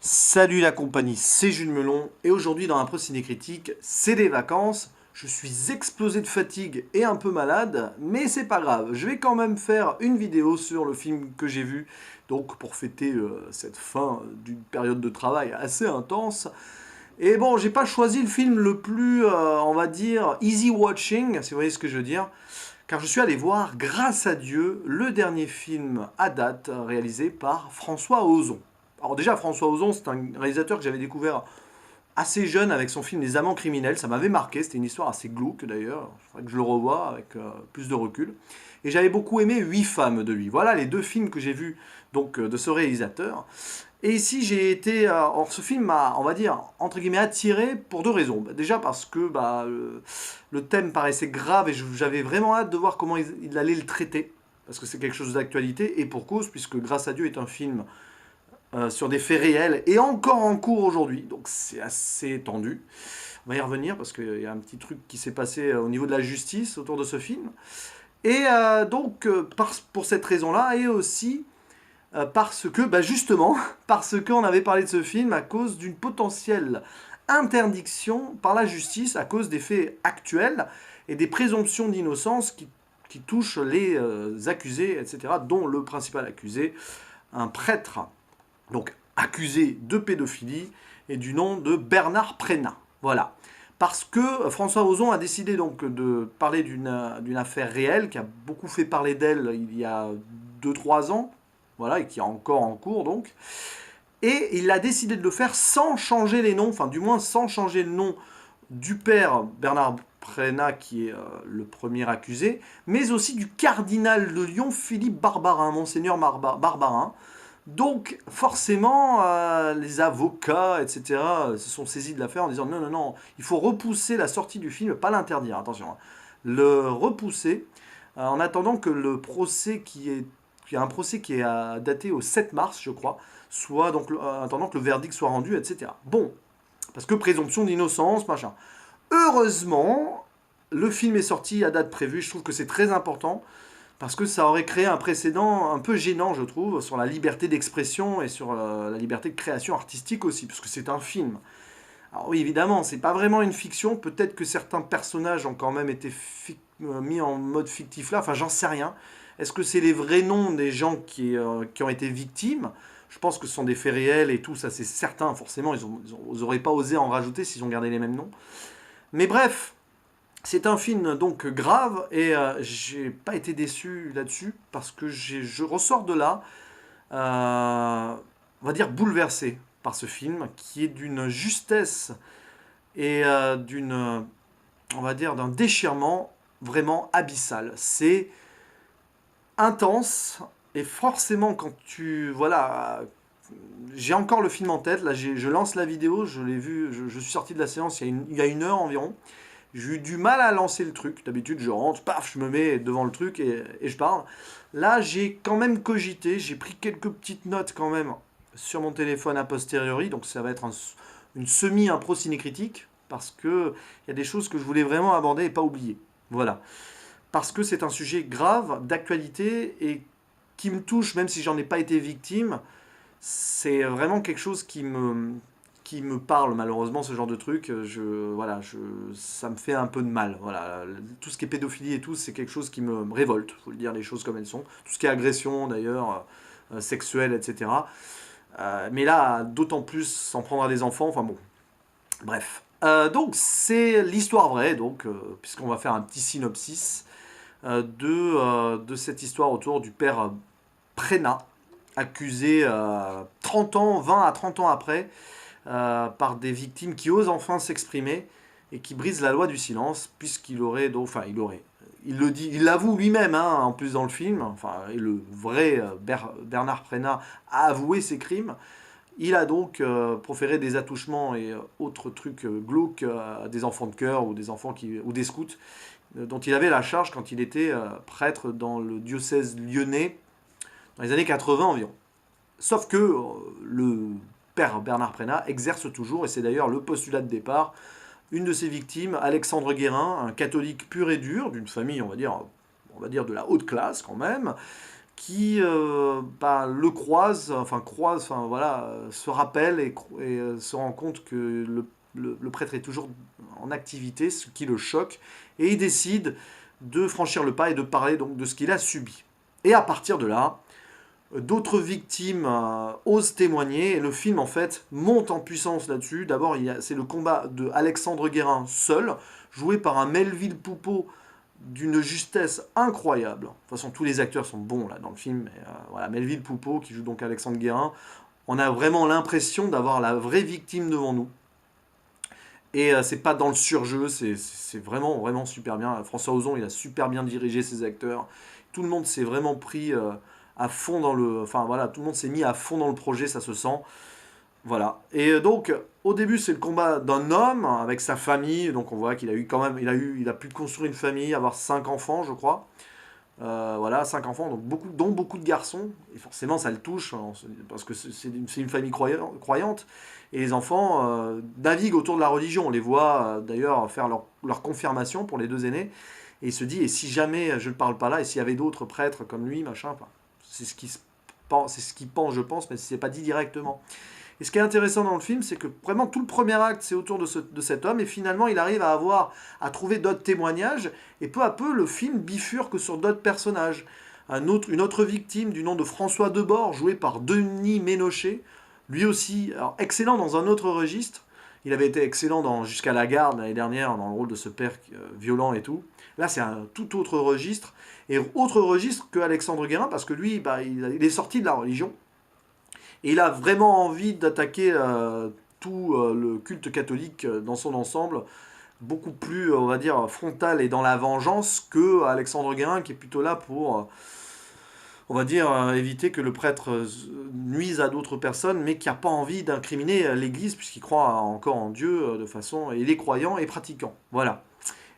Salut la compagnie, c'est Jules Melon et aujourd'hui dans un Pro Ciné Critique, c'est les vacances. Je suis explosé de fatigue et un peu malade, mais c'est pas grave. Je vais quand même faire une vidéo sur le film que j'ai vu, donc pour fêter cette fin d'une période de travail assez intense. Et bon, j'ai pas choisi le film le plus, on va dire, easy watching, si vous voyez ce que je veux dire, car je suis allé voir, grâce à Dieu, le dernier film à date réalisé par François Ozon. Alors déjà, François Ozon, c'est un réalisateur que j'avais découvert assez jeune avec son film Les Amants criminels. Ça m'avait marqué, c'était une histoire assez glauque d'ailleurs. Il faudrait que je le revoie avec plus de recul. Et j'avais beaucoup aimé Huit femmes de lui. Voilà les deux films que j'ai vus donc, de ce réalisateur. Et ici, j'ai été. Ce film m'a, on va dire, entre guillemets, attiré pour deux raisons. Déjà parce que le thème paraissait grave et j'avais vraiment hâte de voir comment il allait le traiter. Parce que c'est quelque chose d'actualité et pour cause, puisque Grâce à Dieu est un film sur des faits réels et encore en cours aujourd'hui. Donc c'est assez tendu. On va y revenir parce qu'il y a un petit truc qui s'est passé au niveau de la justice autour de ce film. Et pour cette raison-là, et aussi parce que, justement, parce qu'on avait parlé de ce film à cause d'une potentielle interdiction par la justice à cause des faits actuels et des présomptions d'innocence qui touchent les accusés, etc., dont le principal accusé, un prêtre, donc accusé de pédophilie, et du nom de Bernard Prénat. Voilà. Parce que François Ozon a décidé donc de parler d'une affaire réelle qui a beaucoup fait parler d'elle il y a 2 3 ans, voilà, et qui est encore en cours donc. Et il a décidé de le faire sans changer les noms, enfin du moins sans changer le nom du père Bernard Prénat, qui est le premier accusé, mais aussi du cardinal de Lyon, Philippe Barbarin, Monseigneur Barbarin. Donc forcément, les avocats, etc., se sont saisis de l'affaire en disant non, non, non, il faut repousser la sortie du film, pas l'interdire, attention, hein, le repousser, en attendant que le procès il y a un procès qui est daté au 7 mars, je crois, soit donc en attendant que le verdict soit rendu, etc. Bon, parce que présomption d'innocence, machin. Heureusement, le film est sorti à date prévue, je trouve que c'est très important, parce que ça aurait créé un précédent un peu gênant, je trouve, sur la liberté d'expression et sur la liberté de création artistique aussi, parce que c'est un film. Alors oui, évidemment, c'est pas vraiment une fiction, peut-être que certains personnages ont quand même été mis en mode fictif là, enfin j'en sais rien. Est-ce que c'est les vrais noms des gens qui ont été victimes? Je pense que ce sont des faits réels et tout, ça c'est certain, forcément, ils auraient pas osé en rajouter s'ils ont gardé les mêmes noms. Mais bref, c'est un film donc grave et j'ai pas été déçu là-dessus parce que je ressors de là, on va dire bouleversé par ce film qui est d'une justesse et on va dire, d'un déchirement vraiment abyssal. C'est intense et forcément quand voilà, j'ai encore le film en tête. Là, je lance la vidéo, je l'ai vu, je suis sorti de la séance il y a 1 heure environ. J'ai eu du mal à lancer le truc. D'habitude, je rentre, paf, je me mets devant le truc et je parle. Là, j'ai quand même cogité, j'ai pris quelques petites notes quand même sur mon téléphone a posteriori, donc ça va être une semi-impro ciné-critique, parce que il y a des choses que je voulais vraiment aborder et pas oublier. Voilà. Parce que c'est un sujet grave, d'actualité, et qui me touche, même si j'en ai pas été victime. C'est vraiment quelque chose qui me parle malheureusement, ce genre de truc. Voilà, ça me fait un peu de mal. Voilà, tout ce qui est pédophilie et tout, c'est quelque chose qui me révolte. Faut le dire les choses comme elles sont. Tout ce qui est agression d'ailleurs, sexuelle, etc. Mais là, d'autant plus s'en prendre à des enfants. Enfin bon, bref. Donc c'est l'histoire vraie, donc puisqu'on va faire un petit synopsis de cette histoire autour du père Prénat, accusé 30 ans, 20 à 30 ans après, par des victimes qui osent enfin s'exprimer et qui brisent la loi du silence, puisqu'il aurait, donc, enfin il le dit, il l'avoue lui-même, hein, en plus dans le film, enfin, et le vrai Bernard Prénat a avoué ses crimes. Il a donc proféré des attouchements et autres trucs glauques à des enfants de chœur ou des enfants ou des scouts dont il avait la charge quand il était prêtre dans le diocèse lyonnais dans les années 80 environ. Sauf que le père Bernard Prénat exerce toujours, et c'est d'ailleurs le postulat de départ, une de ses victimes, Alexandre Guérin, un catholique pur et dur, d'une famille, on va dire de la haute classe quand même, qui le croise, enfin voilà, se rappelle et se rend compte que le prêtre est toujours en activité, ce qui le choque, et il décide de franchir le pas et de parler donc de ce qu'il a subi. Et à partir de là, d'autres victimes osent témoigner, et le film en fait monte en puissance là-dessus. D'abord, c'est le combat de Alexandre Guérin seul, joué par un Melville Poupeau d'une justesse incroyable. De toute façon, tous les acteurs sont bons là dans le film. Mais, voilà, Melville Poupeau qui joue donc Alexandre Guérin, on a vraiment l'impression d'avoir la vraie victime devant nous. Et c'est pas dans le surjeu, c'est vraiment, vraiment super bien. François Ozon, il a super bien dirigé ses acteurs. Tout le monde s'est vraiment pris à fond dans le. Enfin voilà, tout le monde s'est mis à fond dans le projet, ça se sent. Voilà. Et donc, au début, c'est le combat d'un homme avec sa famille. Donc, on voit qu'il a eu quand même, il a pu construire une famille, avoir 5 enfants, je crois. Voilà, 5 enfants, donc dont beaucoup de garçons. Et forcément, ça le touche, hein, parce que c'est une famille croyante. Et les enfants naviguent autour de la religion. On les voit d'ailleurs faire leur confirmation pour les 2 aînés. Et il se dit, et si jamais je ne parle pas là, et s'il y avait d'autres prêtres comme lui, machin, enfin, c'est ce qu'il pense, je pense, mais c'est pas dit directement. Et ce qui est intéressant dans le film, c'est que vraiment tout le premier acte, c'est autour de cet homme, et finalement, il arrive à trouver d'autres témoignages, et peu à peu, le film bifurque sur d'autres personnages. Une autre victime du nom de François Debord, joué par Denis Ménochet, lui aussi, alors, excellent dans un autre registre. Il avait été excellent dans Jusqu'à la garde l'année dernière, dans le rôle de ce père violent et tout. Là, c'est un tout autre registre, et autre registre que Alexandre Guérin, parce que lui, il est sorti de la religion, et il a vraiment envie d'attaquer tout le culte catholique dans son ensemble, beaucoup plus, on va dire, frontal et dans la vengeance que Alexandre Guérin, qui est plutôt là pour, on va dire, éviter que le prêtre nuise à d'autres personnes, mais qui n'a pas envie d'incriminer l'Église, puisqu'il croit encore en Dieu de façon. Et il est croyant et pratiquant. Voilà.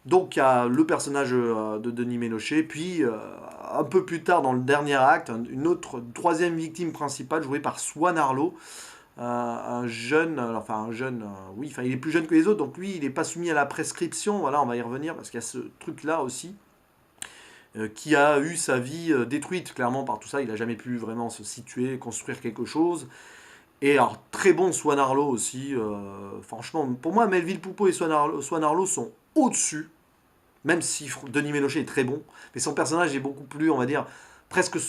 Donc il y a le personnage de Denis Ménochet, puis un peu plus tard dans le dernier acte, une autre troisième victime principale jouée par Swan Arlo, un jeune, oui, enfin il est plus jeune que les autres, donc lui il n'est pas soumis à la prescription, voilà, on va y revenir parce qu'il y a ce truc-là aussi, qui a eu sa vie détruite clairement par tout ça, il n'a jamais pu vraiment se situer, construire quelque chose. Et alors très bon Swan Arlo aussi, franchement, pour moi Melville Poupeau et Swan Arlo sont au-dessus, même si Denis Ménochet est très bon, mais son personnage est beaucoup plus, on va dire, presque,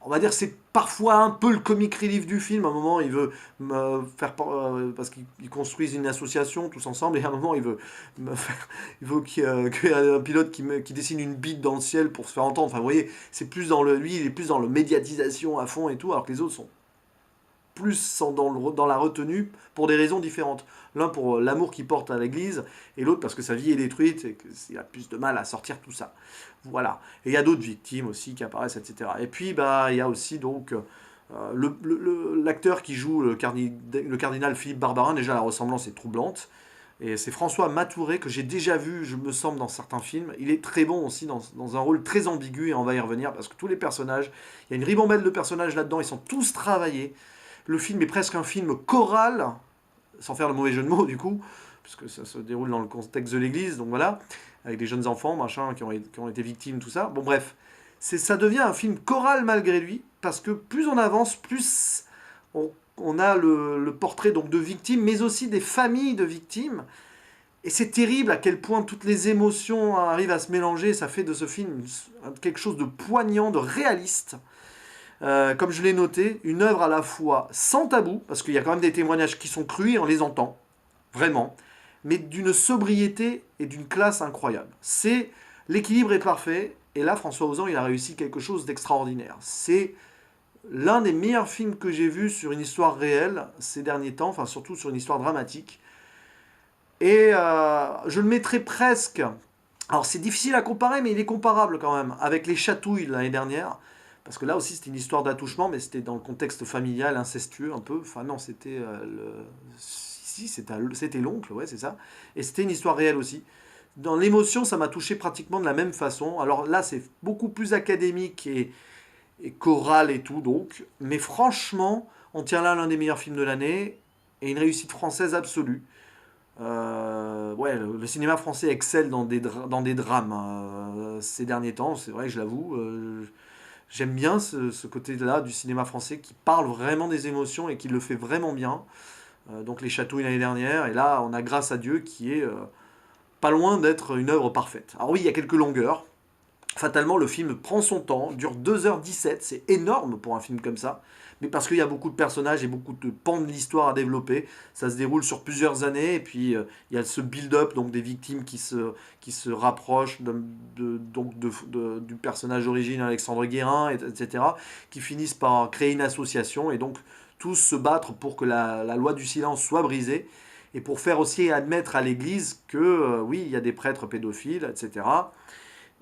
on va dire, c'est parfois un peu le comic relief du film. À un moment, il veut me faire, parce qu'ils construisent une association tous ensemble, et à un moment, il veut me faire, il veut qu'il y ait un pilote qui dessine une bite dans le ciel pour se faire entendre. Enfin, vous voyez, c'est plus lui, il est plus dans le médiatisation à fond et tout, alors que les autres sont plus dans la retenue pour des raisons différentes. L'un pour l'amour qu'il porte à l'église, et l'autre parce que sa vie est détruite et qu'il a plus de mal à sortir tout ça. Voilà. Et il y a d'autres victimes aussi qui apparaissent, etc. Et puis, il y a aussi donc l'acteur qui joue le cardinal Philippe Barbarin. Déjà, la ressemblance est troublante. Et c'est François Matouret que j'ai déjà vu, je me semble, dans certains films. Il est très bon aussi dans un rôle très ambigu, et on va y revenir, parce que tous les personnages, il y a une ribambelle de personnages là-dedans, ils sont tous travaillés. Le film est presque un film choral, sans faire le mauvais jeu de mots du coup, puisque ça se déroule dans le contexte de l'église, donc voilà, avec des jeunes enfants, machin, qui ont été victimes, tout ça. Bon bref, ça devient un film choral malgré lui, parce que plus on avance, plus on a le portrait donc de victimes, mais aussi des familles de victimes. Et c'est terrible à quel point toutes les émotions arrivent à se mélanger, ça fait de ce film quelque chose de poignant, de réaliste. Comme je l'ai noté, une œuvre à la fois sans tabou, parce qu'il y a quand même des témoignages qui sont crus et on les entend, vraiment, mais d'une sobriété et d'une classe incroyable. L'équilibre est parfait, et là, François Ozon, il a réussi quelque chose d'extraordinaire. C'est l'un des meilleurs films que j'ai vus sur une histoire réelle ces derniers temps, enfin surtout sur une histoire dramatique. Et je le mettrais presque... Alors c'est difficile à comparer, mais il est comparable quand même, avec Les Chatouilles l'année dernière. Parce que là aussi, c'était une histoire d'attouchement, mais c'était dans le contexte familial, incestueux un peu. Enfin non, c'était si, c'était l'oncle, ouais, c'est ça. Et c'était une histoire réelle aussi. Dans l'émotion, ça m'a touché pratiquement de la même façon. Alors là, c'est beaucoup plus académique et choral et tout, donc. Mais franchement, on tient là l'un des meilleurs films de l'année, et une réussite française absolue. Ouais, le cinéma français excelle dans des drames ces derniers temps, c'est vrai que je l'avoue. J'aime bien ce côté-là du cinéma français qui parle vraiment des émotions et qui le fait vraiment bien. Donc Les Chatouilles l'année dernière, et là on a Grâce à Dieu qui est pas loin d'être une œuvre parfaite. Alors oui, il y a quelques longueurs. Fatalement, le film prend son temps, dure 2h17, c'est énorme pour un film comme ça, mais parce qu'il y a beaucoup de personnages et beaucoup de pans de l'histoire à développer, ça se déroule sur plusieurs années, et puis il y a ce build-up donc des victimes qui se rapprochent du personnage d'origine Alexandre Guérin, etc., qui finissent par créer une association, et donc tous se battre pour que la loi du silence soit brisée, et pour faire aussi admettre à l'Église que oui, il y a des prêtres pédophiles, etc.,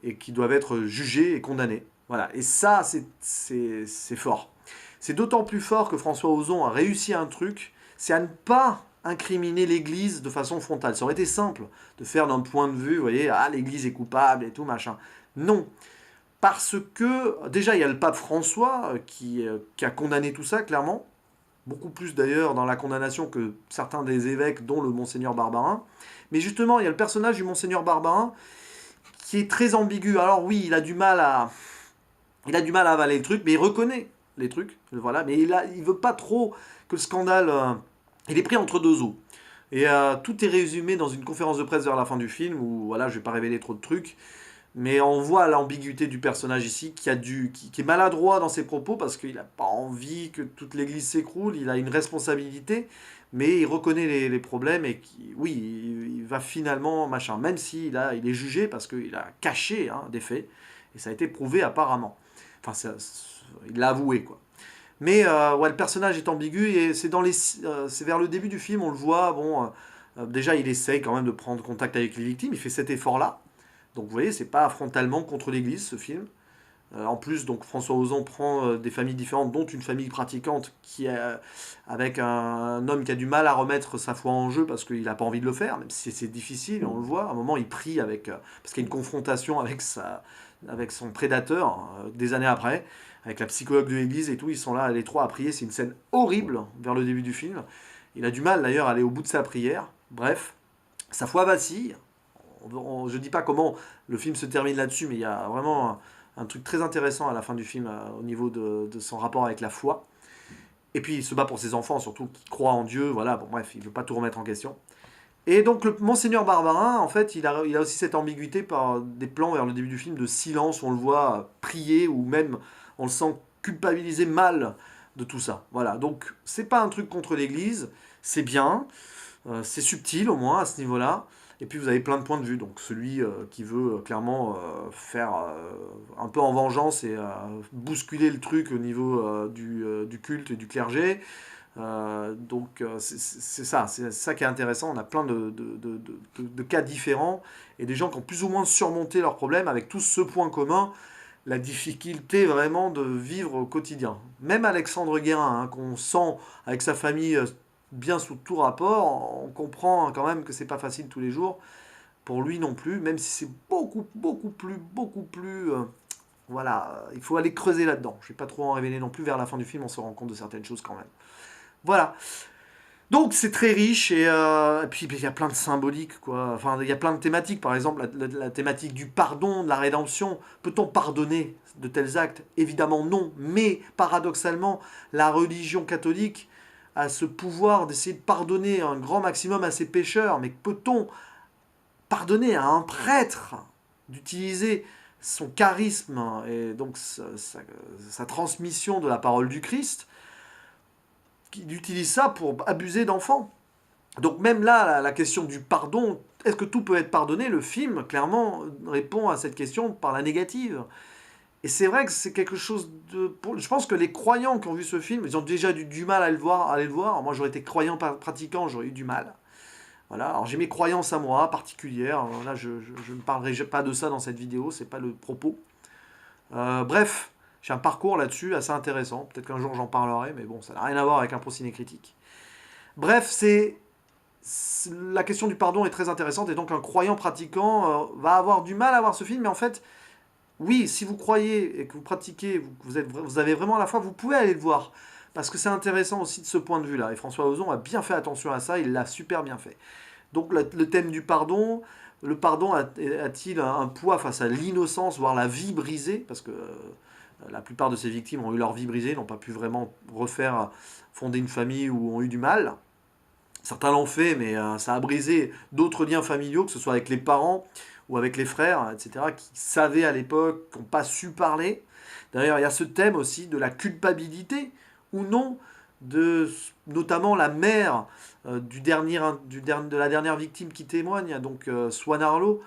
et qui doivent être jugés et condamnés. Voilà. Et ça, c'est fort. C'est d'autant plus fort que François Ozon a réussi un truc, c'est à ne pas incriminer l'Église de façon frontale. Ça aurait été simple de faire d'un point de vue, vous voyez, ah, l'Église est coupable et tout, machin. Non. Parce que, déjà, il y a le pape François qui a condamné tout ça, clairement. Beaucoup plus d'ailleurs dans la condamnation que certains des évêques, dont le Monseigneur Barbarin. Mais justement, il y a le personnage du Monseigneur Barbarin qui est très ambigu. Alors oui, il a du mal à avaler le truc, mais il reconnaît les trucs, voilà. Mais il veut pas trop que le scandale, il est pris entre deux eaux. Et tout est résumé dans une conférence de presse vers la fin du film où voilà, je vais pas révéler trop de trucs, mais on voit l'ambiguïté du personnage ici qui est maladroit dans ses propos parce qu'il n'a pas envie que toute l'église s'écroule, il a une responsabilité, mais il reconnaît les problèmes et oui, il va finalement, machin, même s'il il est jugé parce qu'il a caché des faits, et ça a été prouvé apparemment. Enfin, il l'a avoué, quoi. Mais ouais, le personnage est ambigu et c'est vers le début du film, on le voit, bon, déjà il essaye quand même de prendre contact avec les victimes, il fait cet effort-là. Donc vous voyez, c'est pas frontalement contre l'Église ce film. En plus, donc François Ozon prend des familles différentes, dont une famille pratiquante qui est avec un homme qui a du mal à remettre sa foi en jeu parce qu'il n'a pas envie de le faire, même si c'est difficile, on le voit. À un moment, il prie parce qu'il y a une confrontation avec son prédateur des années après, avec la psychologue de l'Église et tout. Ils sont là, les trois, à prier. C'est une scène horrible vers le début du film. Il a du mal d'ailleurs à aller au bout de sa prière. Bref, sa foi vacille. Je ne dis pas comment le film se termine là-dessus, mais il y a vraiment un truc très intéressant à la fin du film au niveau de son rapport avec la foi. Et puis il se bat pour ses enfants, surtout qui croient en Dieu. Voilà, bon bref, il ne veut pas tout remettre en question. Et donc le Monseigneur Barbarin, en fait, il a aussi cette ambiguïté par des plans vers le début du film de silence, où on le voit prier, ou même on le sent culpabiliser mal de tout ça. Voilà, donc c'est pas un truc contre l'Église, c'est bien, c'est subtil au moins à ce niveau-là. Et puis vous avez plein de points de vue. Donc celui qui veut clairement faire un peu en vengeance et bousculer le truc au niveau du culte et du clergé. Donc c'est ça qui est intéressant. On a plein de cas différents et des gens qui ont plus ou moins surmonté leurs problèmes avec tous ce point commun, la difficulté vraiment de vivre au quotidien. Même Alexandre Guérin, qu'on sent avec sa famille bien sous tout rapport, on comprend quand même que c'est pas facile tous les jours. Pour lui non plus, même si c'est beaucoup plus. Voilà, il faut aller creuser là-dedans. Je vais pas trop en révéler non plus. Vers la fin du film, on se rend compte de certaines choses quand même. Voilà. Donc c'est très riche et puis il y a plein de symboliques quoi. Enfin il y a plein de thématiques. Par exemple la thématique du pardon, de la rédemption. Peut-on pardonner de tels actes? Évidemment non. Mais paradoxalement la religion catholique a ce pouvoir d'essayer de pardonner un grand maximum à ses pécheurs. Mais peut-on pardonner à un prêtre d'utiliser son charisme et donc sa transmission de la parole du Christ, qui utilise ça pour abuser d'enfants? Donc même là, la question du pardon, est-ce que tout peut être pardonné? Le film, clairement, répond à cette question par la négative. Et c'est vrai que c'est quelque chose de... Je pense que les croyants qui ont vu ce film, ils ont déjà eu du mal à le voir. Moi, j'aurais été croyant pratiquant, j'aurais eu du mal. Voilà. Alors j'ai mes croyances à moi, particulières. Là, je ne parlerai pas de ça dans cette vidéo, c'est pas le propos. Bref, j'ai un parcours là-dessus assez intéressant. Peut-être qu'un jour j'en parlerai, mais bon, ça n'a rien à voir avec un procédé critique. Bref, la question du pardon est très intéressante et donc un croyant pratiquant va avoir du mal à voir ce film, mais en fait, oui, si vous croyez et que vous pratiquez, vous avez vraiment la foi, vous pouvez aller le voir. Parce que c'est intéressant aussi de ce point de vue-là. Et François Ozon a bien fait attention à ça, il l'a super bien fait. Donc le thème du pardon, le pardon a-t-il un poids face à l'innocence, voire la vie brisée? Parce que La plupart de ces victimes ont eu leur vie brisée, n'ont pas pu vraiment refaire, fonder une famille ou ont eu du mal. Certains l'ont fait, mais ça a brisé d'autres liens familiaux, que ce soit avec les parents ou avec les frères, etc., qui savaient à l'époque, qui n'ont pas su parler. D'ailleurs, il y a ce thème aussi de la culpabilité ou non, de notamment la mère de la dernière victime qui témoigne, donc Swan Arlo,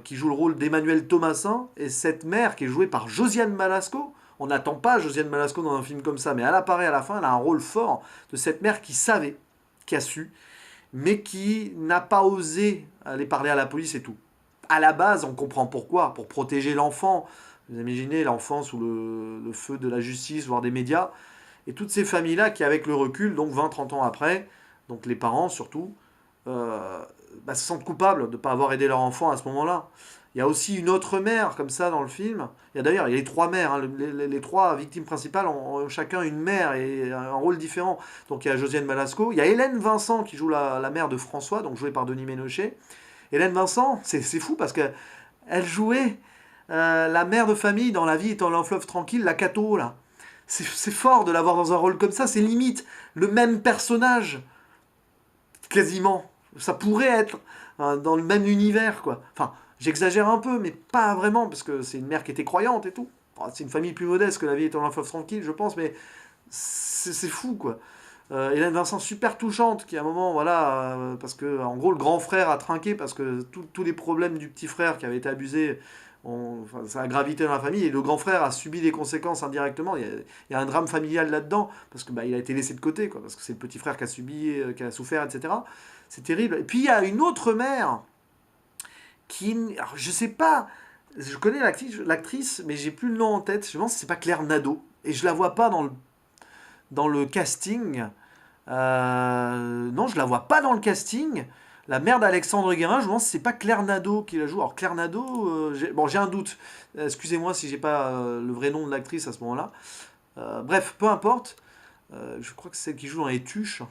qui joue le rôle d'Emmanuel Thomassin, et cette mère qui est jouée par Josiane Malasco. On n'attend pas Josiane Malasco dans un film comme ça, mais elle apparaît à la fin, elle a un rôle fort de cette mère qui savait, qui a su, mais qui n'a pas osé aller parler à la police et tout. À la base, on comprend pourquoi, pour protéger l'enfant. Vous imaginez l'enfant sous le feu de la justice, voire des médias, et toutes ces familles-là qui, avec le recul, donc 20-30 ans après, donc les parents surtout, se sentent coupables de ne pas avoir aidé leur enfant à ce moment-là. Il y a aussi une autre mère comme ça dans le film. D'ailleurs, il y a les trois mères. Hein. Les trois victimes principales ont chacun une mère et un rôle différent. Donc il y a Josiane Malasco. Il y a Hélène Vincent qui joue la mère de François, donc jouée par Denis Ménochet. Hélène Vincent, c'est fou parce qu'elle jouait la mère de famille dans La vie est un long fleuve tranquille, la Cato, là. C'est fort de l'avoir dans un rôle comme ça. C'est limite le même personnage, quasiment. Ça pourrait être dans le même univers, quoi. Enfin, j'exagère un peu, mais pas vraiment, parce que c'est une mère qui était croyante et tout. C'est une famille plus modeste que La vie est un long fleuve tranquille, je pense, mais c'est fou, quoi. Hélène Vincent, super touchante, qui à un moment, voilà, parce que, en gros, le grand frère a trinqué, parce que tous les problèmes du petit frère qui avait été abusé, ça a gravité dans la famille, et le grand frère a subi des conséquences indirectement. Il y a un drame familial là-dedans, parce que il a été laissé de côté, quoi, parce que c'est le petit frère qui a subi, qui a souffert, etc. C'est terrible. Et puis il y a une autre mère qui, alors, je sais pas, je connais l'actrice, mais j'ai plus le nom en tête. Je pense que c'est pas Claire Nadeau, et je la vois pas dans le casting. Non, je la vois pas dans le casting. La mère d'Alexandre Guérin, je pense que c'est pas Claire Nadeau qui la joue. Alors Claire Nadeau, j'ai un doute. Excusez-moi si j'ai pas le vrai nom de l'actrice à ce moment-là. Bref, peu importe. Je crois que c'est celle qui joue dans Les Tuches.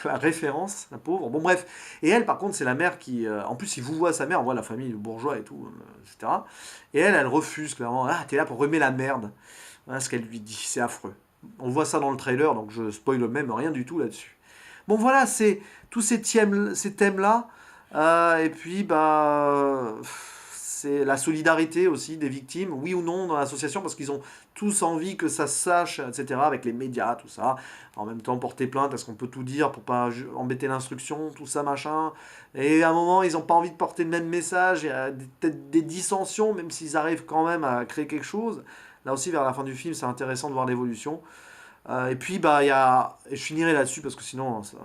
La référence, la pauvre. Bon, bref. Et elle, par contre, c'est la mère qui. En plus, il vous voit sa mère, on voit la famille, le bourgeois et tout, etc. Et elle refuse clairement. Ah, t'es là pour remettre la merde. Voilà ce qu'elle lui dit. C'est affreux. On voit ça dans le trailer, donc je spoil même rien du tout là-dessus. Bon, voilà, c'est tous ces thèmes-là. Et puis, c'est la solidarité aussi des victimes, oui ou non, dans l'association, parce qu'ils ont tous envie que ça se sache, etc., avec les médias, tout ça. En même temps, porter plainte, est-ce qu'on peut tout dire pour pas embêter l'instruction, tout ça, machin. Et à un moment, ils n'ont pas envie de porter le même message, il y a peut-être des dissensions, même s'ils arrivent quand même à créer quelque chose. Là aussi, vers la fin du film, c'est intéressant de voir l'évolution. Et puis, et je finirai là-dessus parce que sinon, ça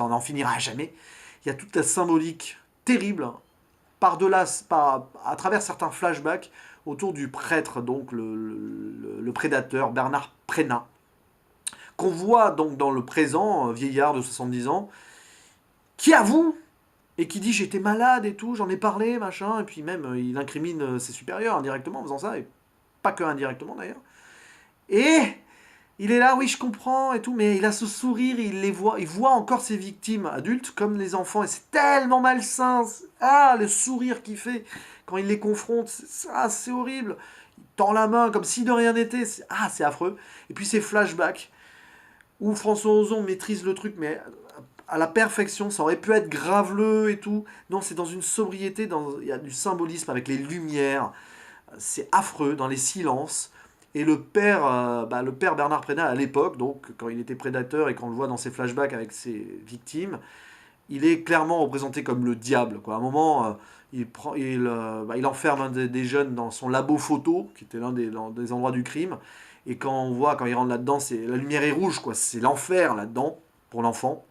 n'en finira jamais. Il y a toute la symbolique terrible, par-delà, à travers certains flashbacks, autour du prêtre, donc le prédateur, Bernard Prénat, qu'on voit donc dans le présent, vieillard de 70 ans, qui avoue et qui dit j'étais malade et tout, j'en ai parlé, machin, et puis même il incrimine ses supérieurs indirectement en faisant ça, et pas que indirectement d'ailleurs. Et il est là, oui, je comprends et tout, mais il a ce sourire, il voit encore ses victimes adultes comme les enfants, et c'est tellement malsain. Ah, le sourire qu'il fait quand il les confronte, c'est horrible. Il tend la main comme si de rien n'était, c'est affreux. Et puis ces flashbacks où François Ozon maîtrise le truc, mais à la perfection, ça aurait pu être graveleux et tout. Non, c'est dans une sobriété, il y a du symbolisme avec les lumières, c'est affreux, dans les silences. Et le père Bernard Prénat, à l'époque, donc quand il était prédateur et qu'on le voit dans ses flashbacks avec ses victimes, il est clairement représenté comme le diable, quoi. À un moment, il enferme des jeunes dans son labo photo, qui était l'un des endroits du crime. Et quand il rentre là-dedans, la lumière est rouge, quoi. C'est l'enfer là-dedans pour l'enfant.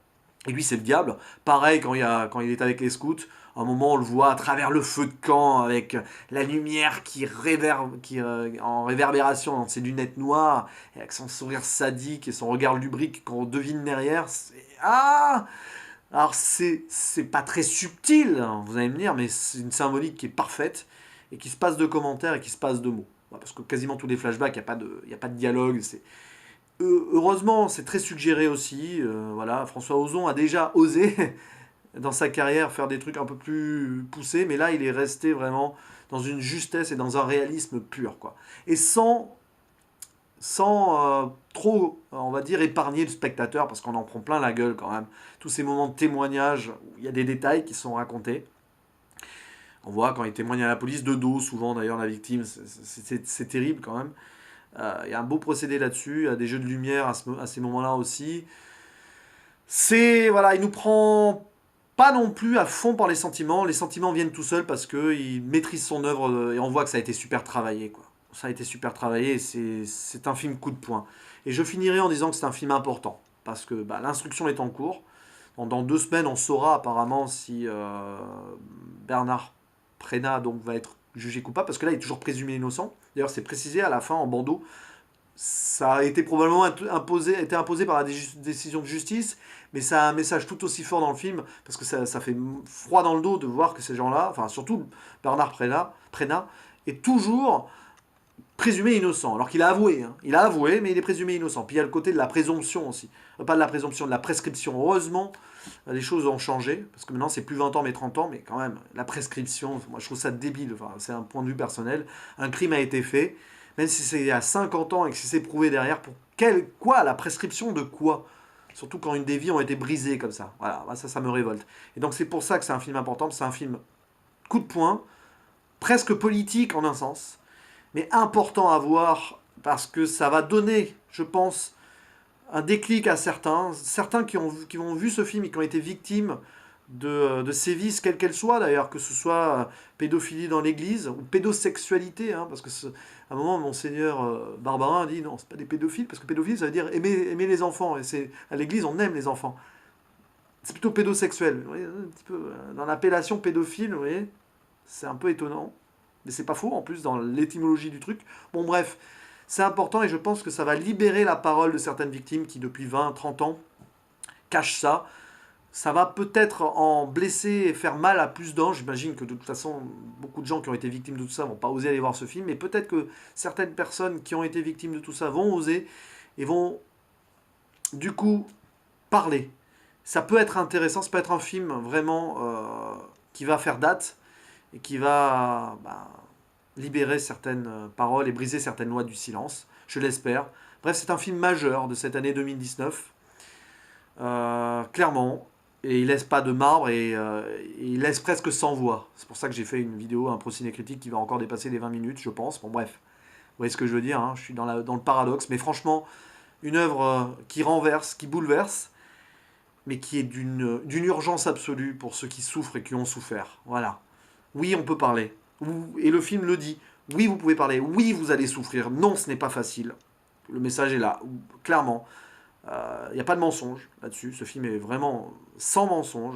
Et lui, c'est le diable. Pareil, quand il est avec les scouts, à un moment, on le voit à travers le feu de camp, avec la lumière en réverbération dans ses lunettes noires, et avec son sourire sadique et son regard lubrique qu'on devine derrière. Ah! Alors, c'est pas très subtil, hein, vous allez me dire, mais c'est une symbolique qui est parfaite, et qui se passe de commentaires et qui se passe de mots. Parce que quasiment tous les flashbacks, il n'y a pas de dialogue, heureusement, c'est très suggéré aussi. Voilà, François Ozon a déjà osé dans sa carrière faire des trucs un peu plus poussés, mais là, il est resté vraiment dans une justesse et dans un réalisme pur, quoi. Et sans trop, on va dire, épargner le spectateur, parce qu'on en prend plein la gueule quand même. Tous ces moments de témoignage, où il y a des détails qui sont racontés. On voit quand il témoigne à la police, de dos, souvent d'ailleurs, la victime, c'est terrible quand même. Il y a un beau procédé là-dessus, il y a des jeux de lumière à ces moments-là aussi. Voilà, il nous prend pas non plus à fond par les sentiments viennent tout seuls parce qu'il maîtrise son œuvre et on voit que ça a été super travaillé, quoi. Ça a été super travaillé et c'est un film coup de poing. Et je finirai en disant que c'est un film important parce que bah, l'instruction est en cours. Dans 2 semaines, on saura apparemment si Bernard Prénat donc, va être jugé coupable parce que là, il est toujours présumé innocent. D'ailleurs, c'est précisé à la fin en bandeau. Ça a été probablement été imposé par la décision de justice, mais ça a un message tout aussi fort dans le film, parce que ça fait froid dans le dos de voir que ces gens-là, enfin surtout Bernard Prénat est toujours présumé innocent, alors qu'il a avoué, hein. Il a avoué, mais il est présumé innocent. Puis il y a le côté de la présomption aussi. Pas de la présomption, de la prescription. Heureusement, les choses ont changé, parce que maintenant c'est plus 20 ans mais 30 ans, mais quand même, la prescription, moi je trouve ça débile, enfin, c'est un point de vue personnel. Un crime a été fait, même si c'est il y a 50 ans et que si c'est prouvé derrière, pour quoi la prescription de quoi? Surtout quand une des vies ont été brisées comme ça. Voilà, ça me révolte. Et donc c'est pour ça que c'est un film important, c'est un film coup de poing, presque politique en un sens, mais important à voir parce que ça va donner, je pense, un déclic à certains qui ont vu ce film et qui ont été victimes de sévices, quelles qu'elles soient d'ailleurs, que ce soit pédophilie dans l'église ou pédosexualité, hein, parce que à un moment, Monseigneur Barbarin a dit non, c'est pas des pédophiles, parce que pédophile ça veut dire aimer les enfants, et à l'église on aime les enfants. C'est plutôt pédosexuel, vous voyez, un petit peu, dans l'appellation pédophile, vous voyez, c'est un peu étonnant, mais c'est pas faux en plus dans l'étymologie du truc. Bon bref, c'est important et je pense que ça va libérer la parole de certaines victimes qui depuis 20, 30 ans cachent ça. Ça va peut-être en blesser et faire mal à plus d'anges. J'imagine que de toute façon, beaucoup de gens qui ont été victimes de tout ça vont pas oser aller voir ce film, mais peut-être que certaines personnes qui ont été victimes de tout ça vont oser et vont du coup parler. Ça peut être intéressant, ça peut être un film vraiment qui va faire date et qui va libérer certaines paroles et briser certaines lois du silence, je l'espère. Bref, c'est un film majeur de cette année 2019, clairement, et il laisse pas de marbre et il laisse presque sans voix. C'est pour ça que j'ai fait une vidéo, un pro-ciné critique qui va encore dépasser les 20 minutes, je pense. Bon bref, vous voyez ce que je veux dire, hein, je suis dans le paradoxe, mais franchement, une œuvre qui renverse, qui bouleverse, mais qui est d'une urgence absolue pour ceux qui souffrent et qui ont souffert. Voilà. Oui, on peut parler. Et le film le dit. Oui, vous pouvez parler. Oui, vous allez souffrir. Non, ce n'est pas facile. Le message est là, clairement. Il n'y a pas de mensonge là-dessus. Ce film est vraiment sans mensonge.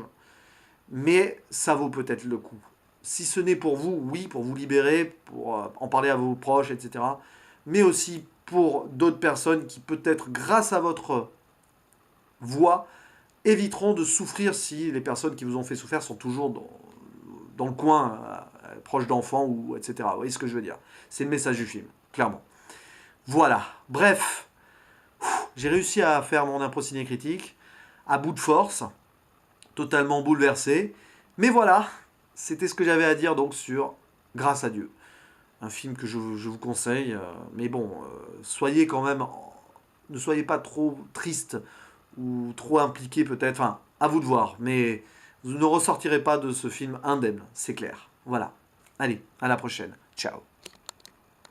Mais ça vaut peut-être le coup. Si ce n'est pour vous, oui, pour vous libérer, pour en parler à vos proches, etc. Mais aussi pour d'autres personnes qui, peut-être, grâce à votre voix, éviteront de souffrir si les personnes qui vous ont fait souffrir sont toujours dans le coin, proche d'enfants, ou etc. Vous voyez ce que je veux dire? C'est le message du film, clairement. Voilà. Bref, j'ai réussi à faire mon impro ciné critique à bout de force, totalement bouleversé. Mais voilà, c'était ce que j'avais à dire donc sur Grâce à Dieu. Un film que je vous conseille, mais bon, soyez quand même, ne soyez pas trop triste ou trop impliqué peut-être, enfin, à vous de voir, mais vous ne ressortirez pas de ce film indemne, c'est clair. Voilà. Allez, à la prochaine. Ciao.